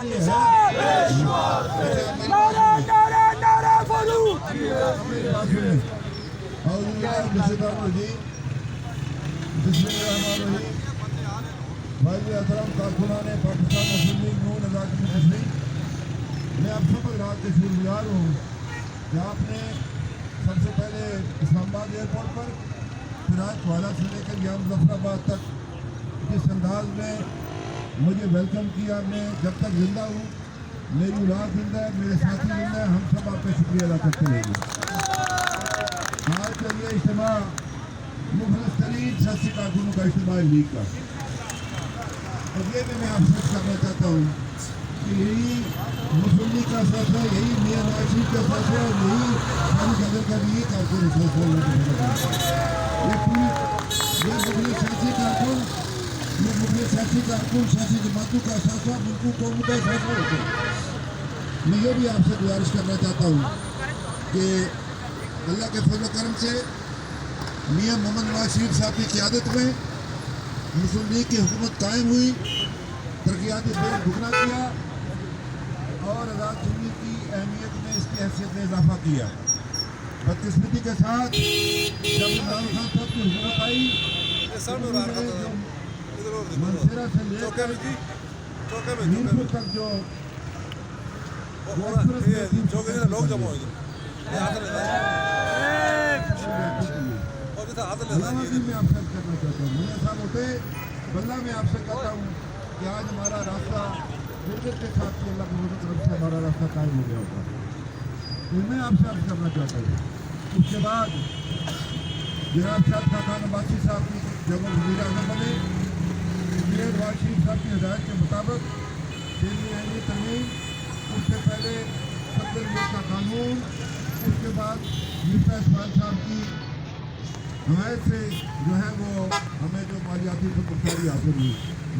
پاکستان مسلم league نون نزاکت تسلیم، میں آپ سب حضرات کے شکرگزار ہوں کہ آپ نے سب سے پہلے اسلام آباد ایئرپورٹ پر پھر آج کوالہ سے لے کر یہاں مظفر آباد تک جس انداز میں مجھے ویلکم کیا، میں جب تک زندہ ہوں، میری اولاد زندہ ہے، میرے ساتھی زندہ ہے، ہم سب آپ کا شکریہ ادا کرتے رہیں گے۔ آج کا یہ اجتماع مخلص ترین سیاسی کارکنوں کا اجتماع لیگ کا، اور یہ میں آپ سے کرنا چاہتا ہوں کہ یہی مسلم لیگ کا فیصلہ، یہی میاں نواز شریف کا فیصلہ، اور یہی ہماری قدر کا بھی یہ کارکن فیصلہ یہ مخلص سیاسی کارکن سیاسی جماعتوں کا فیصلہ، ملکوں قوموں کا فیصلہ ہوتا ہے۔ میں یہ بھی آپ سے گزارش کرنا چاہتا ہوں کہ اللہ کے فضل و کرم سے میاں محمد نواز شریف صاحب کی قیادت میں مسلم لیگ کی حکومت قائم ہوئی، ترقیاتی بل ڈھکنا کیا، اور آزاد سنی کی اہمیت میں اس کی حیثیت میں اضافہ کیا۔ بدقسمتی کے ساتھ جب عمران خان صاحب کی حکومت آئی، منصیرہ سے لے کر میرپور تک جو لوگ جمع ہوئے میں آپ سے کرنا چاہتا ہوں، میاں صاحب ہوتے بلّہ میں آپ سے کہتا ہوں کہ آج ہمارا راستہ غربت کے ساتھ کی اللہ کی طرف سے ہمارا راستہ قائم ہو گیا ہوگا، تو میں آپ سے عرض کرنا چاہتا ہوں۔ اس کے بعد جناب شاہد خاقان عباسی صاحب کی جب وہ وزیر اعظم بنے، میاں نواز شریف صاحب کی ہدایت کے مطابق دہلی آئینی ترمیم، اس سے پہلے 70 کا قانون، اس کے بعد مرزا اسماعیل صاحب کی حمایت سے جو ہے وہ ہمیں جو مالیاتی خودمختاری حاصل ہوئی۔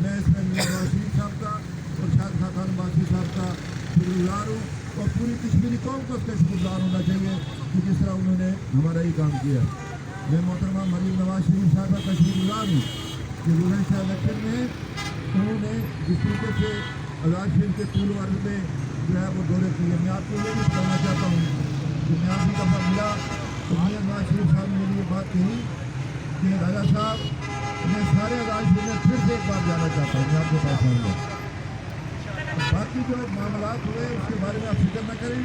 میں اس میں میاں نواز شریف صاحب کا اور شاہد خاقان عباسی صاحب کا شکرگزار ہوں، اور پوری کشمیری قوم کو اس کا شکرگزار ہونا چاہیے کہ جس طرح انہوں نے ہمارا ہی کام کیا۔ میں محترمہ مریم نواز شریف صاحبہ کا شکرگزار ہوں کہ گزشتہ الیکشن میں انہوں نے جس طریقے سے آزاد شہر کے طول و عرض میں جو ہے وہ دورے کیے۔ میں آپ کو یہ بھی بتانا چاہتا ہوں کہ میں آخری دفعہ ملا تو میاں نواز شریف صاحب نے میری یہ بات کہی کہ راجہ صاحب میں سارے آزاد شہر میں پھر سے ایک بار جانا چاہتا ہوں، میں آپ کے پاس آؤں گا۔ باقی جو معاملات ہوئے اس کے بارے میں آپ فکر نہ کریں،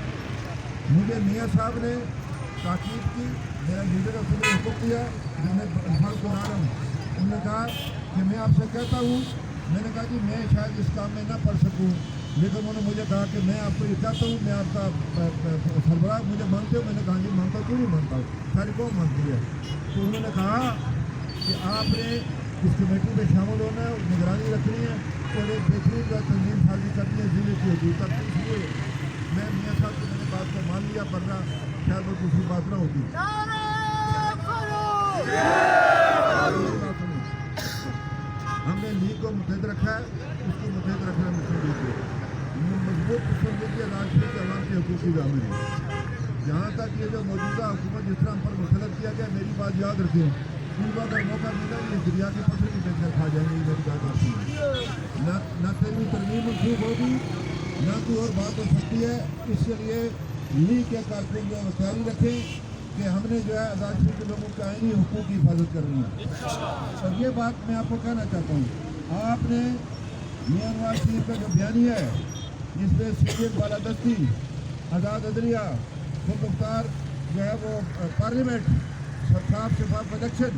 مجھے میاں صاحب نے تاکید کی، میرا لیڈر نے حکم دیا، میں الفاظ کو رہا ہوں، انہوں نے کہا کہ میں آپ سے کہتا ہوں، میں نے کہا کہ میں شاید اس کام میں نہ پڑھ سکوں، لیکن انہوں نے مجھے کہا کہ میں آپ کو یہ کہتا ہوں، میں آپ کا سربراہ مجھے مانتے ہو؟ میں نے کہا جی مانتا ہوں، کیوں نہیں مانتا ہوں، ساری قوم مانتی ہے۔ تو انہوں نے کہا کہ آپ نے اس کمیٹی میں شامل ہونا ہے، نگرانی رکھنی ہے، اور ایک بہترین جو تنظیم سازی کرنی ہے ضلع کی حدود تک۔ اس لیے میں میاں صاحب کی میں نے بات کو مان لیا، ورنہ شاید وہ دوسری بات نہ ہوتی۔ ہم نے لیگ کو متحد رکھا ہے، اس کو متحد رکھنا ہے مسلم لیگ کو، مضبوط مسلم لیگ کے آزاد شہر کے عوام کے حقوق کی ضامن ہے۔ جہاں تک یہ جو موجودہ حکومت جس طرح ہم پر مسلط کیا گیا، میری بات یاد رکھیں، ان کو اگر موقع ملا یہ دریا کے پتھر کی ٹینشن کھا جائیں گے، یہ میری بات آتی ہے۔ نہ تیری ترمیم منسوخ ہوگی، نہ کوئی اور بات ہو سکتی ہے۔ اس کے لیے لیگ کے کارکن جو تیاری رکھیں کہ ہم نے جو ہے آزاد شہر کے لوگوں کے آئینی حقوق کی حفاظت کرنی ہے۔ اور یہ بات میں آپ کو کہنا چاہتا ہوں، آپ نے میاں نواز شریف کا جو بیانیہ ہے جس میں سیریت بالادستی، آزاد عدلیہ، خود مختار جو ہے وہ پارلیمنٹ، صاف شفاف الیکشن،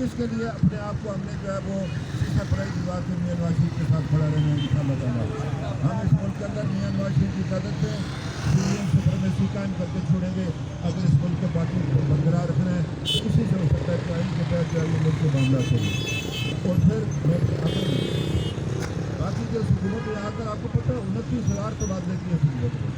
اس کے لیے اپنے آپ کو ہم نے جو ہے وہ شیشہ پڑائی دیوار سے میاں نواز شریف کے ساتھ کھڑا رہنا ہے انشاءاللہ تعالیٰ۔ ہم اس ملک کے اندر میاں نواز شریف کی قیادت میں یونین سپریمیسی قائم کر کے چھوڑیں گے۔ اگر اس ملک کو باقی برقرار رکھنا ہے اسی سے ہو سکتا ہے کہ آئین کے تحت جو ہے یہ ملک کے معاملات ہوگی۔ اور پھر باقی جو حکومت میں آ کر آپ کو پتہ ہے 29,000 تبادلے کیے حکومت کو،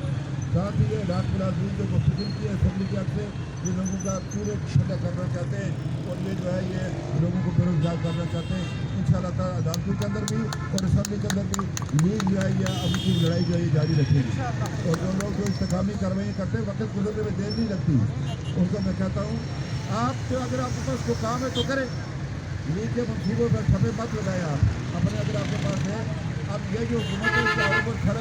ساتھ ہی یہ ڈاک ملازمین جو مستقل کی ہے اسمبلی کے حق سے، یہ لوگوں کا پورے فٹا کرنا چاہتے ہیں، اور یہ جو ہے یہ لوگوں کو بے روزگار کرنا چاہتے ہیں۔ انشاءاللہ تعالیٰ عدالتوں کے اندر بھی اور اسمبلی کے اندر بھی لیگ جو ہے یہ اب کی لڑائی جو ہے یہ جاری رکھے گی، اور جو لوگ جو استحکامی کارروائیاں کرتے ہیں وقت گزرنے میں دیر نہیں لگتی، ان کو میں کہتا ہوں آپ جو اگر آپ کے پاس کوئی کام ہے تو کریں، لیگ کے منصوبوں پر چھپے مت لگائیں، آپ اپنے اگر آپ کے پاس ہے۔ اب یہ جو حکومت ہے اس کے اوپر کھڑے